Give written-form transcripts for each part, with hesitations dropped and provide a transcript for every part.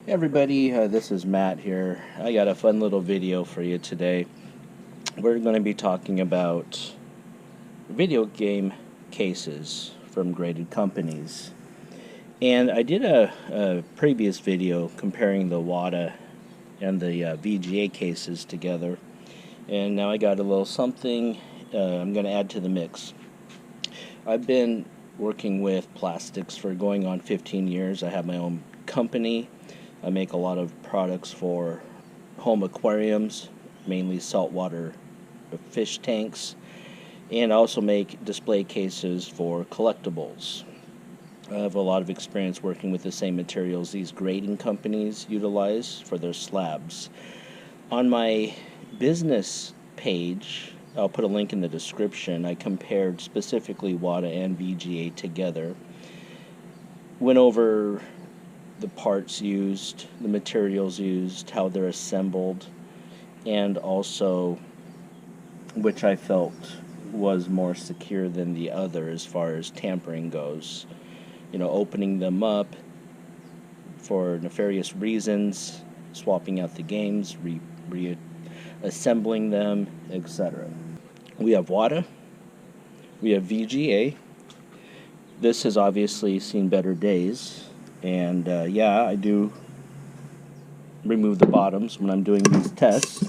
Hey everybody, this is Matt here. I got a fun little video for you today. We're going to be talking about video game cases from graded companies. And I did a previous video comparing the WATA and the VGA cases together. And now I got a little something I'm going to add to the mix. I've been working with plastics for going on 15 years. I have my own company. I make a lot of products for home aquariums, mainly saltwater fish tanks, and I also make display cases for collectibles. I have a lot of experience working with the same materials these grading companies utilize for their slabs. On my business page, I'll put a link in the description, I compared specifically WATA and VGA together, went over the parts used, the materials used, how they're assembled, and also which I felt was more secure than the other as far as tampering goes. You know, opening them up for nefarious reasons, swapping out the games, reassembling them, etc. We have WATA, we have VGA. This has obviously seen better days. And yeah, I do remove the bottoms when I'm doing these tests,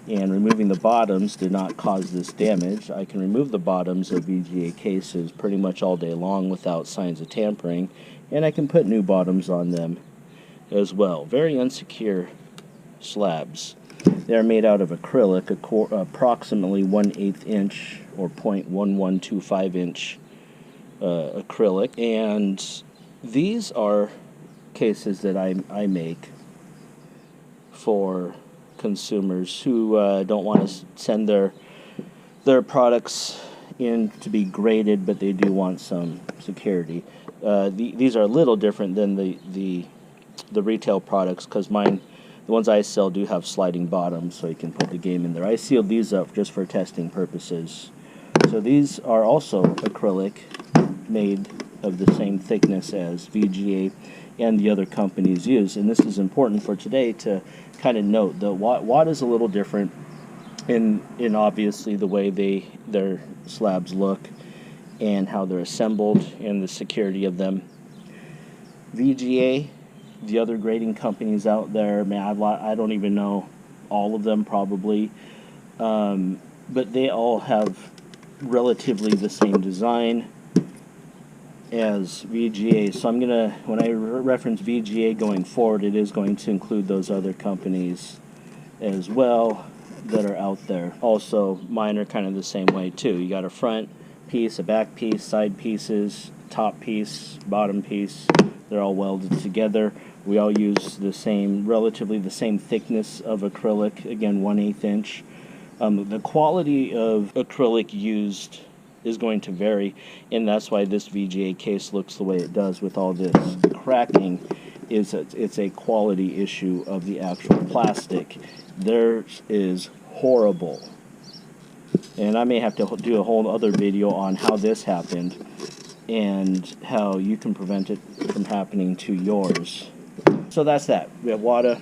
and removing the bottoms did not cause this damage. I can remove the bottoms of VGA cases pretty much all day long without signs of tampering, and I can put new bottoms on them as well. Very unsecure slabs. They're made out of acrylic, approximately 1/8 inch or 0.1125 inch acrylic, and these are cases that I make for consumers who don't want to send their products in to be graded, but they do want some security. These are a little different than the retail products, because the ones I sell do have sliding bottoms, so you can put the game in there. I sealed these up just for testing purposes. So these are also acrylic, made of the same thickness as VGA and the other companies use. And this is important for today to kind of note that WATA is a little different in obviously the way their slabs look and how they're assembled and the security of them. VGA, the other grading companies out there, man, I don't even know all of them probably, but they all have relatively the same design as VGA. So I'm gonna, when I reference VGA going forward, it is going to include those other companies as well that are out there. Also, mine are kind of the same way too. You got a front piece, a back piece, side pieces, top piece, bottom piece. They're all welded together. We all use the same, relatively the same thickness of acrylic. Again, 1/8 inch. The quality of acrylic used is going to vary, and that's why this VGA case looks the way it does with all this cracking. It's a quality issue of the actual plastic. Theirs is horrible, and I may have to do a whole other video on how this happened and how you can prevent it from happening to yours. So that's that. We have WATA,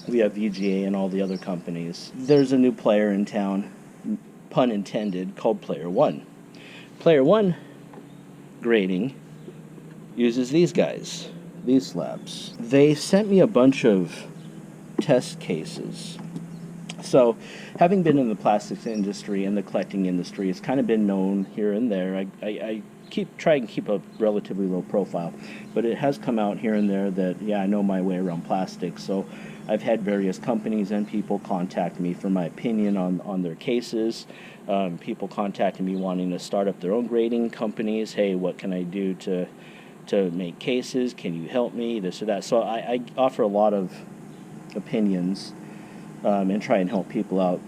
we have VGA, and all the other companies. There's a new player in town, pun intended, called Player One. Player One grading uses these guys, these slabs. They sent me a bunch of test cases. So, having been in the plastics industry and the collecting industry, it's kind of been known here and there. I try and keep a relatively low profile, but it has come out here and there that, yeah, I know my way around plastics. So I've had various companies and people contact me for my opinion on their cases. People contacting me wanting to start up their own grading companies. Hey, what can I do to make cases? Can you help me? This or that. So I offer a lot of opinions and try and help people out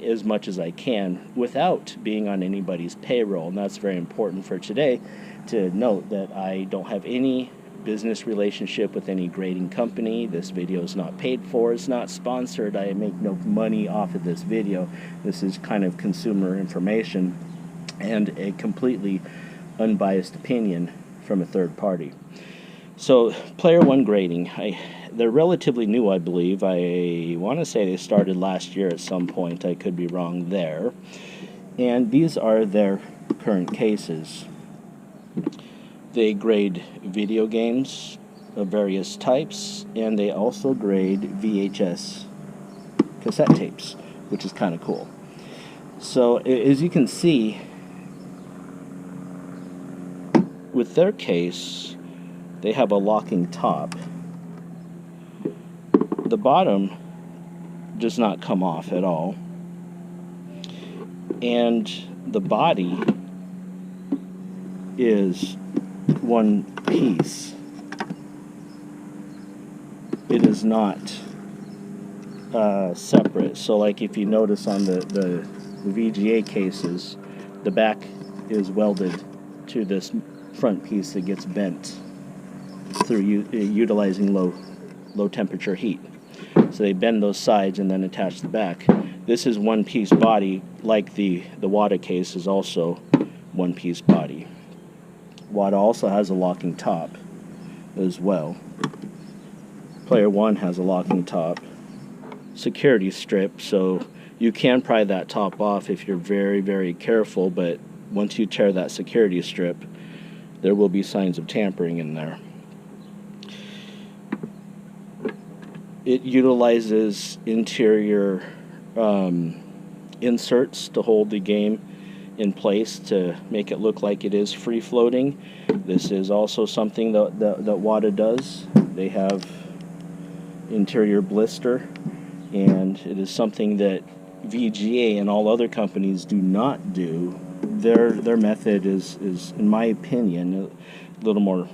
as much as I can without being on anybody's payroll. And that's very important for today to note that I don't have any business relationship with any grading company. This video is not paid for. It's not sponsored. I make no money off of this video. This is kind of consumer information and a completely unbiased opinion from a third party. So player one grading, they're relatively new, I believe. I want to say they started last year at some point. I could be wrong there. And these are their current cases. They grade video games of various types, and they also grade VHS cassette tapes, which is kind of cool. So as you can see, with their case, they have a locking top. The bottom does not come off at all, and the body is one piece. It is not separate. So like if you notice on the VGA cases, the back is welded to this front piece that gets bent through utilizing low temperature heat. So they bend those sides and then attach the back. This is one piece body, like the WATA case is also one piece body. WATA also has a locking top as well. Player One has a locking top. Security strip, so you can pry that top off if you're very, very careful, but once you tear that security strip, there will be signs of tampering in there. It utilizes interior inserts to hold the game in place to make it look like it is free floating. This is also something that WATA does. They have interior blister, and it is something that VGA and all other companies do not do. Their method is, in my opinion, a little more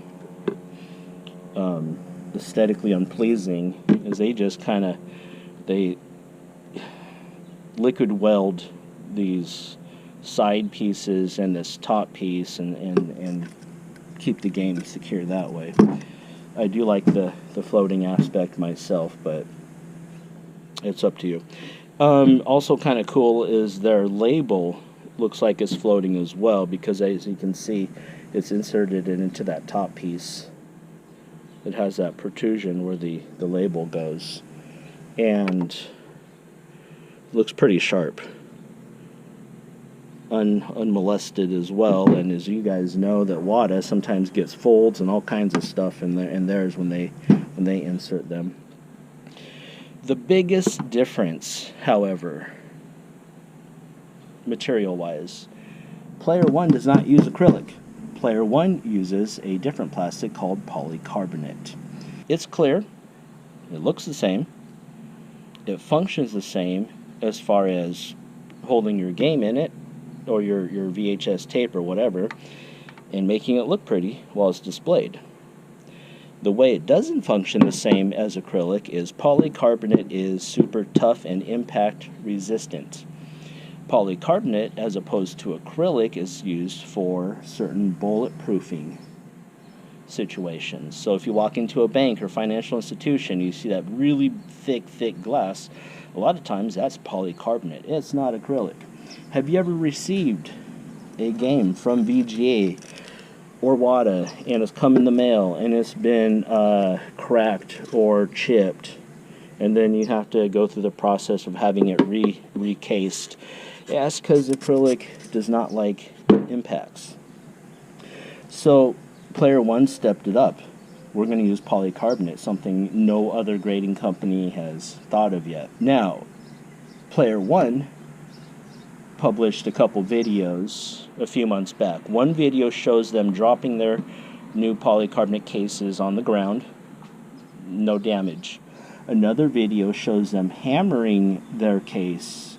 aesthetically unpleasing, as they just they liquid weld these side pieces and this top piece and keep the game secure that way. I do like the floating aspect myself, but it's up to you. Also kind of cool is their label looks like it's floating as well, because as you can see, it's inserted into that top piece. It has that protrusion where the label goes, and looks pretty sharp, unmolested as well. And as you guys know, that WATA sometimes gets folds and all kinds of stuff in theirs when they insert them. The biggest difference, however, material-wise, Player One does not use acrylic. Player One uses a different plastic called polycarbonate. It's clear, it looks the same, it functions the same as far as holding your game in it, or your VHS tape or whatever, and making it look pretty while it's displayed. The way it doesn't function the same as acrylic is polycarbonate is super tough and impact resistant. Polycarbonate, as opposed to acrylic, is used for certain bulletproofing situations. So if you walk into a bank or financial institution, you see that really thick glass, a lot of times that's polycarbonate. It's not acrylic. Have you ever received a game from VGA or WATA and it's come in the mail and it's been cracked or chipped, and then you have to go through the process of having it recased? Yes, because acrylic does not like impacts. So Player One stepped it up. We're going to use polycarbonate, something no other grading company has thought of yet. Now, Player One published a couple videos a few months back. One video shows them dropping their new polycarbonate cases on the ground, no damage. Another video shows them hammering their case,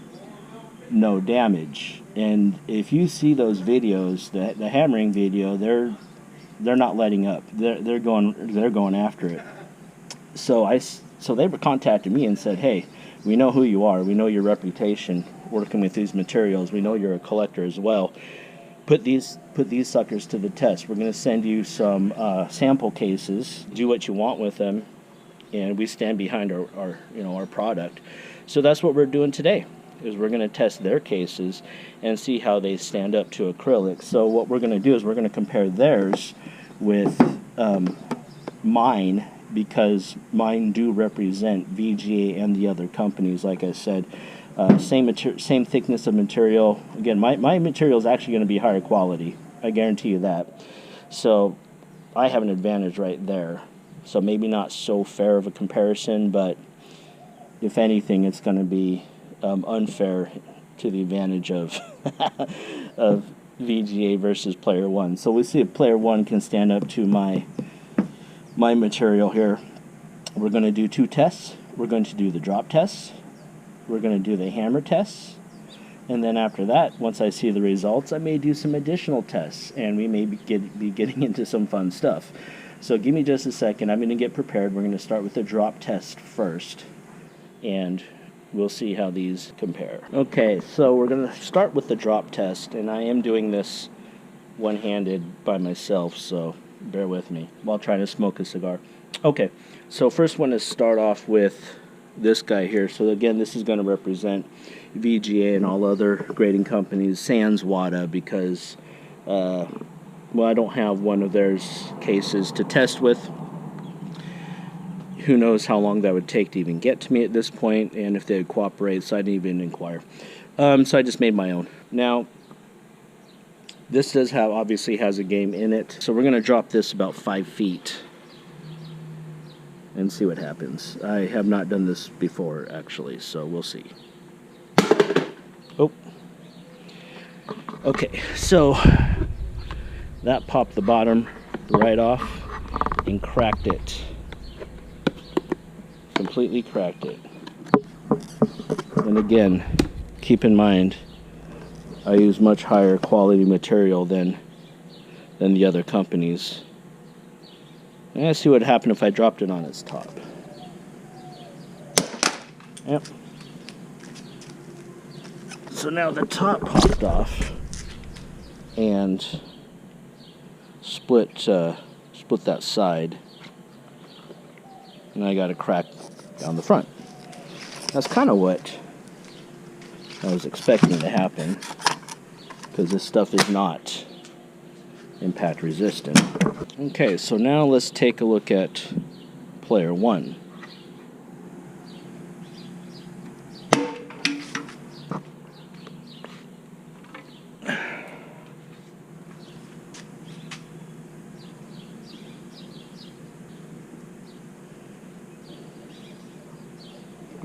no damage. And if you see those videos, the hammering video, they're not letting up. They're going after it. So they contacted me and said, "Hey, we know who you are. We know your reputation working with these materials. We know you're a collector as well. Put these suckers to the test. We're going to send you some sample cases. Do what you want with them, and we stand behind our product." So that's what we're doing today. Is we're going to test their cases and see how they stand up to acrylic. So what we're going to do is we're going to compare theirs with mine because mine do represent VGA and the other companies. Like I said, same thickness of material. Again, my material is actually going to be higher quality. I guarantee you that. So I have an advantage right there. So maybe not so fair of a comparison, but if anything, it's going to be unfair to the advantage of of VGA versus Player One. So we'll see if Player One can stand up to my material here. We're going to do 2 tests. We're going to do the drop tests. We're going to do the hammer tests. And then after that, once I see the results, I may do some additional tests, and we may be getting into some fun stuff. So give me just a second. I'm going to get prepared. We're going to start with the drop test first, and we'll see how these compare. Okay, so we're going to start with the drop test, and I am doing this one-handed by myself, so bear with me while trying to smoke a cigar. Okay, so first one is start off with this guy here. So again, this is going to represent VGA and all other grading companies, sans WADA, because well, I don't have one of their cases to test with. Who knows how long that would take to even get to me at this point, and if they would cooperate, so I didn't even inquire. So I just made my own. Now, this does have, obviously has a game in it, so we're going to drop this about 5 feet and see what happens. I have not done this before, actually, so we'll see. Oh. Okay, so that popped the bottom right off and cracked it. Completely cracked it. And again, keep in mind, I use much higher quality material than the other companies. And let's see what would happen if I dropped it on its top. Yep. So now the top popped off and split that side, and I got a crack down the front. That's kind of what I was expecting to happen, because this stuff is not impact resistant. Okay, so now let's take a look at Player One.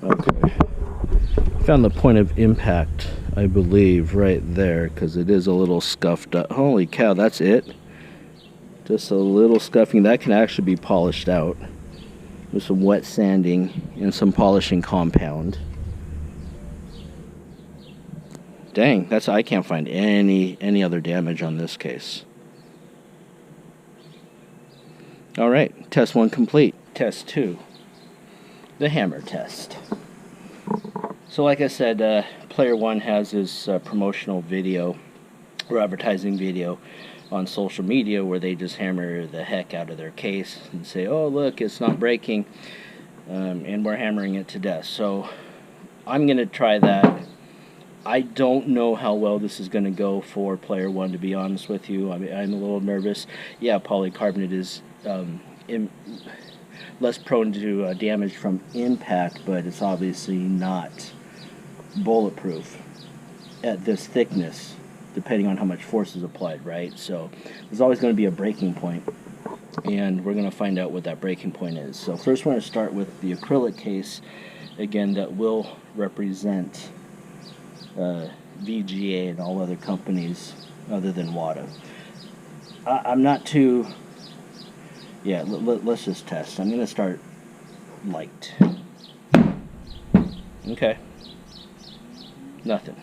Okay, found the point of impact, I believe, right there, because it is a little scuffed up. Holy cow, that's it? Just a little scuffing. That can actually be polished out with some wet sanding and some polishing compound. Dang, I can't find any other damage on this case. Alright, test 1 complete. Test 2. The hammer test. So like I said, Player One has this promotional video or advertising video on social media where they just hammer the heck out of their case and say, oh look, it's not breaking, and we're hammering it to death. So I'm going to try that. I don't know how well this is going to go for Player One, to be honest with you. I mean, I'm a little nervous. Yeah, polycarbonate is less prone to damage from impact, but it's obviously not bulletproof at this thickness, depending on how much force is applied, right? So there's always going to be a breaking point, and we're going to find out what that breaking point is. So first we're going to start with the acrylic case, again, that will represent VGA and all other companies other than WADA. I'm not too... Yeah, let's just test. I'm going to start light. Okay. Nothing.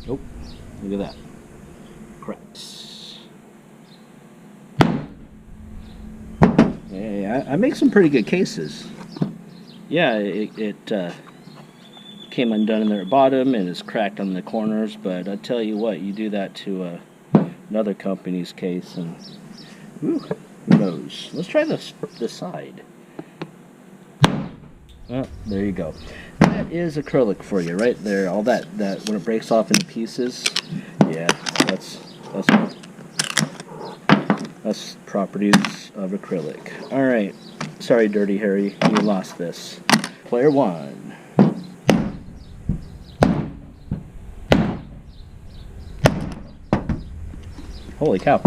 Oh, look at that. Cracks. Yeah, I make some pretty good cases. Yeah, it came undone in the bottom and is cracked on the corners, but I tell you what, you do that to another company's case and whew, who knows. Let's try this side. Oh, there you go. That is acrylic for you right there. All that when it breaks off into pieces, yeah, That's properties of acrylic. All right. Sorry, Dirty Harry, you lost this. Player one. Holy cow.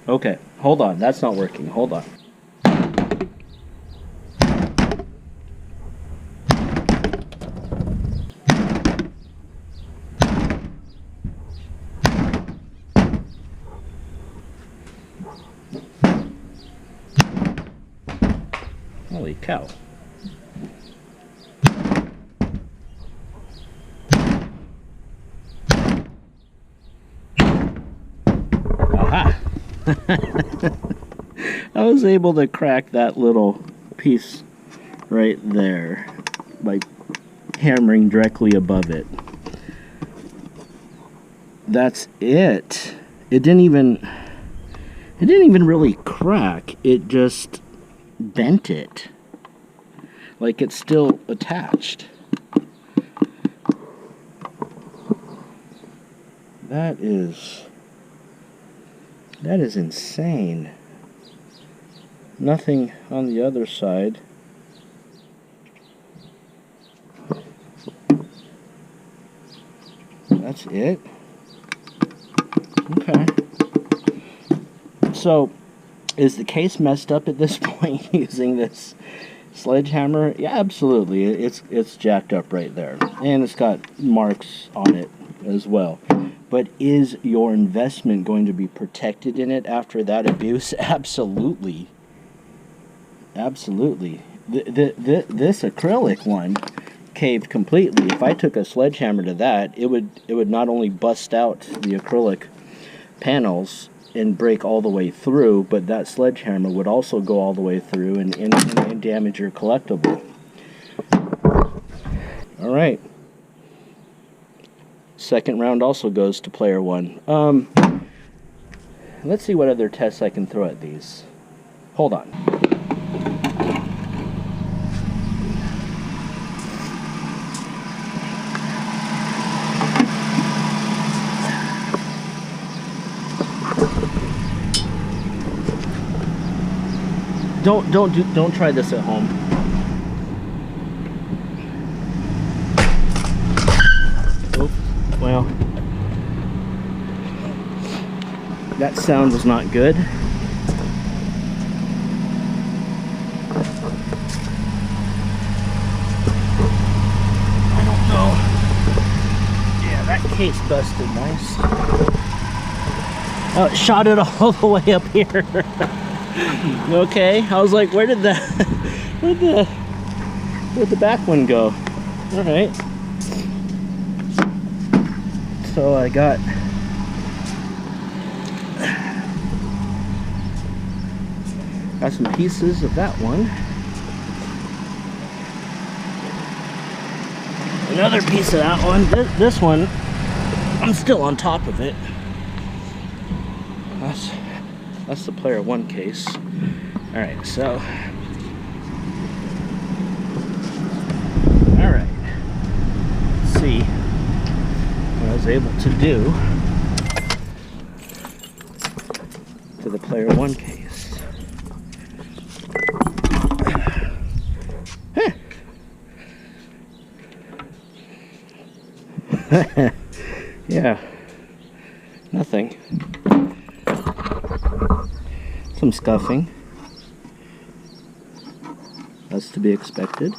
Okay. Hold on. That's not working. Hold on. Holy cow. Aha! I was able to crack that little piece right there by hammering directly above it. That's it. It didn't even really crack. It just bent it. Like it's still attached. That is insane. Nothing on the other side. That's it. Okay. So, is the case messed up at this point using this sledgehammer? Yeah, absolutely. It's jacked up right there. And it's got marks on it as well. But is your investment going to be protected in it after that abuse? Absolutely. Absolutely. This acrylic one caved completely. If I took a sledgehammer to that, it would not only bust out the acrylic panels and break all the way through, but that sledgehammer would also go all the way through and damage your collectible. All right. Second round also goes to player one. Let's see what other tests I can throw at these. Hold on. Don't try this at home. Oh, well, that sound was not good. I don't know. Yeah, that case busted nice. Oh, it shot it all the way up here. Okay, I was like, where'd the back one go? All right. So I got some pieces of that one. Another piece of that one. This one, I'm still on top of it. That's the player one case. All right, so. All right. Let's see what I was able to do to the player one case. Yeah, nothing. Some scuffing. That's to be expected.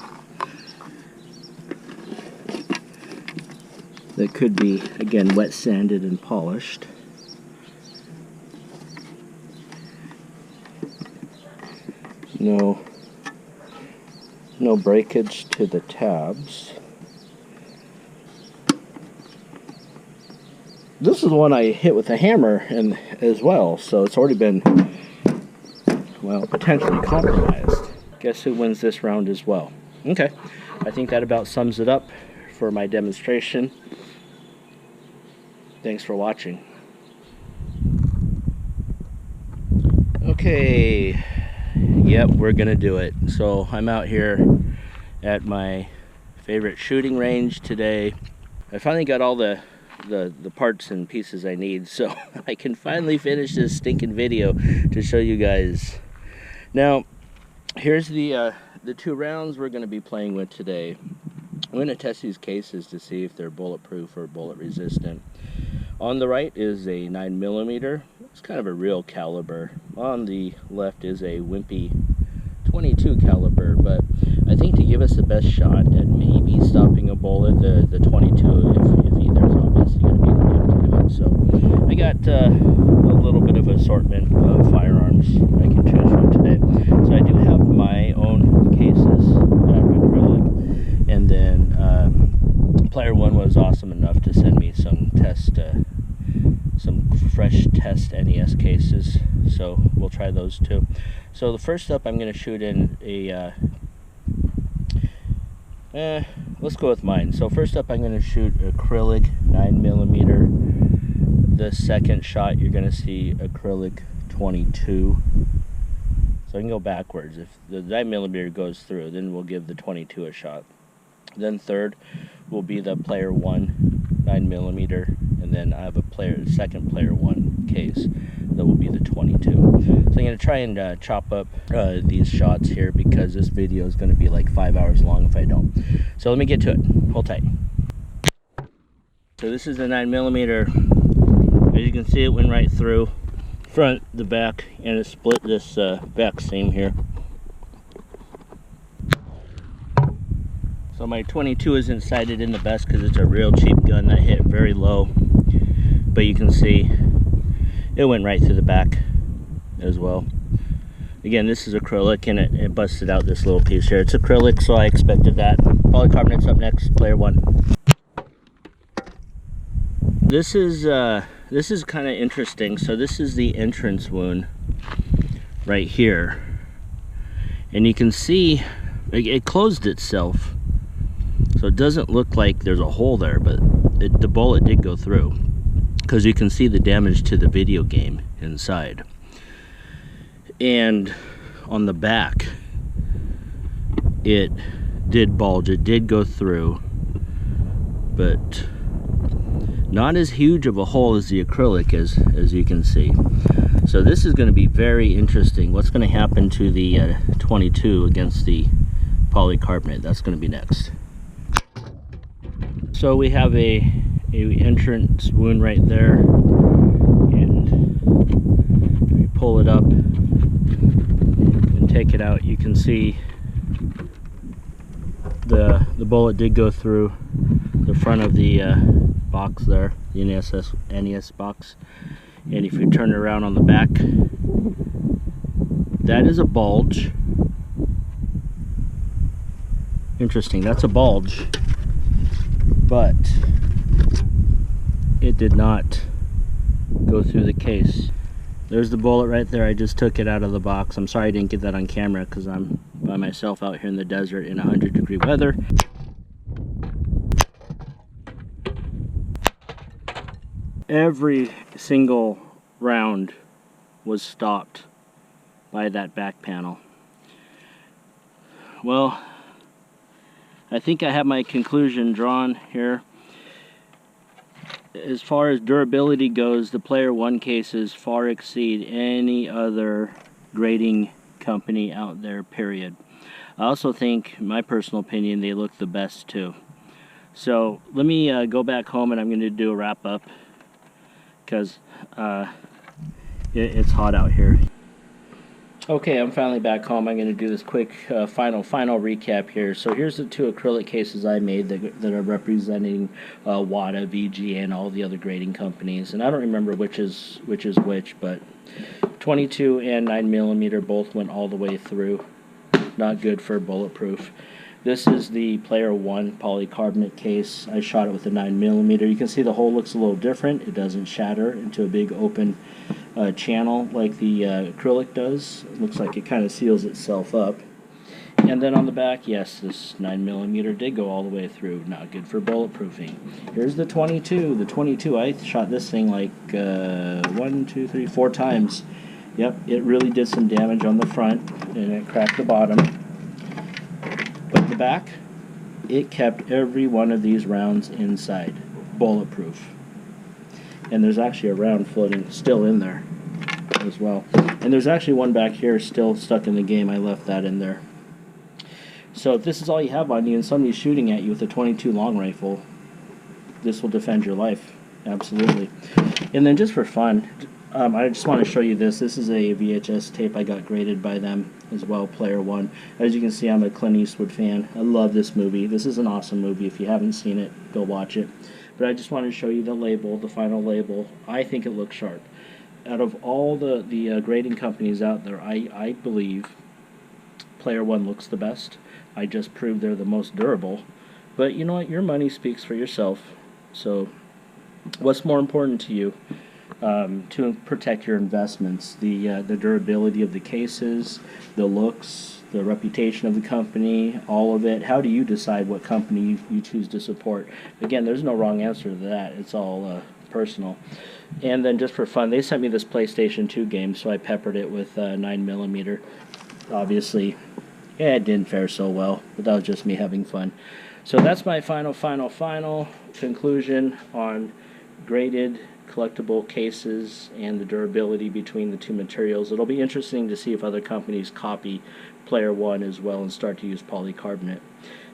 That could be, again, wet sanded and polished. No breakage to the tabs. This is the one I hit with a hammer and as well, so it's already been, well, potentially compromised. Guess who wins this round as well? Okay, I think that about sums it up for my demonstration. Thanks for watching. Okay, Yep, we're gonna do it. So I'm out here at my favorite shooting range today. I finally got all the parts and pieces I need, so I can finally finish this stinking video to show you guys. Now, here's the 2 rounds we're going to be playing with today. I'm going to test these cases to see if they're bulletproof or bullet resistant. On the right is a 9mm. It's kind of a real caliber. On the left is a wimpy 22 caliber, but I think to give us the best shot at maybe stopping a bullet, the 22, if either is obviously going to be the one to do it. So I got a little bit of assortment of firearms I can choose from today. So I do have my own cases out of acrylic, and then Player One was awesome enough to send me some fresh test NES cases, so we'll try those too. So the first up, I'm going to shoot in a let's go with mine. So first up, I'm going to shoot acrylic 9mm. The second shot, you're going to see acrylic 22. So I can go backwards. If the 9mm goes through, then we'll give the 22 a shot. Then third will be the Player One 9mm, and then I have a second Player One case that will be the 22. So I'm going to try and chop up these shots here, because this video is going to be like 5 hours long if I don't. So let me get to it. Hold tight. So this is the 9mm. As you can see, it went right through front, the back, and it split this back seam here. So my 22 isn't sighted in the best because it's a real cheap gun that hit very low, but you can see it went right through the back as well. Again, this is acrylic, and it busted out this little piece here. It's acrylic, so I expected that. Polycarbonate's up next, Player One. This is kind of interesting. So this is the entrance wound right here, and you can see it closed itself. So it doesn't look like there's a hole there, but the bullet did go through, because you can see the damage to the video game inside. And on the back, it did bulge, it did go through, but not as huge of a hole as the acrylic as you can see. So this is going to be very interesting. What's going to happen to the 22 against the polycarbonate? That's going to be next. So we have a entrance wound right there, and we pull it up and take it out. You can see the bullet did go through the front of the box there, the NES box. And if you turn it around on the back, that is a bulge. Interesting, that's a bulge, but it did not go through the case. There's the bullet right there. I just took it out of the box. I'm sorry I didn't get that on camera, because I'm by myself out here in the desert in 100-degree weather. Every single round was stopped by that back panel. Well, I think I have my conclusion drawn here. As far as durability goes, the Player One cases far exceed any other grading company out there, period. I also think, in my personal opinion, they look the best too. So let me go back home, and I'm going to do a wrap up, because it's hot out here. Okay, I'm finally back home. I'm going to do this quick final recap here. So here's the 2 acrylic cases I made that are representing WATA, VG, and all the other grading companies. And I don't remember which is which, but 22 and 9mm both went all the way through. Not good for bulletproof. This is the Player One polycarbonate case. I shot it with a 9mm. You can see the hole looks a little different. It doesn't shatter into a big open channel like the acrylic does. It looks like it kind of seals itself up. And then on the back, yes, this 9mm did go all the way through. Not good for bulletproofing. Here's the 22. The 22, I shot this thing like 4 times. Yep, it really did some damage on the front, and it cracked the bottom. But the back, it kept every one of these rounds inside, bulletproof. And there's actually a round floating still in there as well. And there's actually one back here still stuck in the game. I left that in there. So if this is all you have on you and somebody's shooting at you with a .22 long rifle, this will defend your life. Absolutely. And then just for fun, I just want to show you this. This is a VHS tape I got graded by them as well, Player One. As you can see, I'm a Clint Eastwood fan. I love this movie. This is an awesome movie. If you haven't seen it, go watch it. But I just wanted to show you the label, the final label. I think it looks sharp. Out of all the grading companies out there, I believe Player One looks the best. I just proved they're the most durable. But you know what? Your money speaks for yourself. So what's more important to you? To protect your investments, the durability of the cases, the looks, the reputation of the company, all of it. How do you decide what company you choose to support? Again, there's no wrong answer to that. It's all personal. And then just for fun, they sent me this PlayStation 2 game, so I peppered it with 9mm. Obviously, yeah, it didn't fare so well, but that was just me having fun. So that's my final conclusion on graded collectible cases and the durability between the two materials. It'll be interesting to see if other companies copy Player One as well and start to use polycarbonate.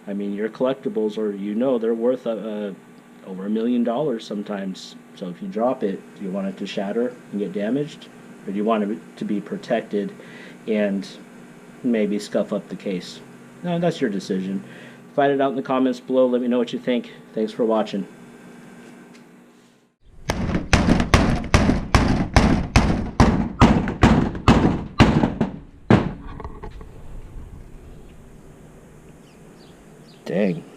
I mean, your collectibles are, they're worth over $1 million sometimes. So if you drop it, do you want it to shatter and get damaged, or do you want it to be protected and maybe scuff up the case? No, that's your decision. Find it out in the comments below. Let me know what you think. Thanks for watching. Dang.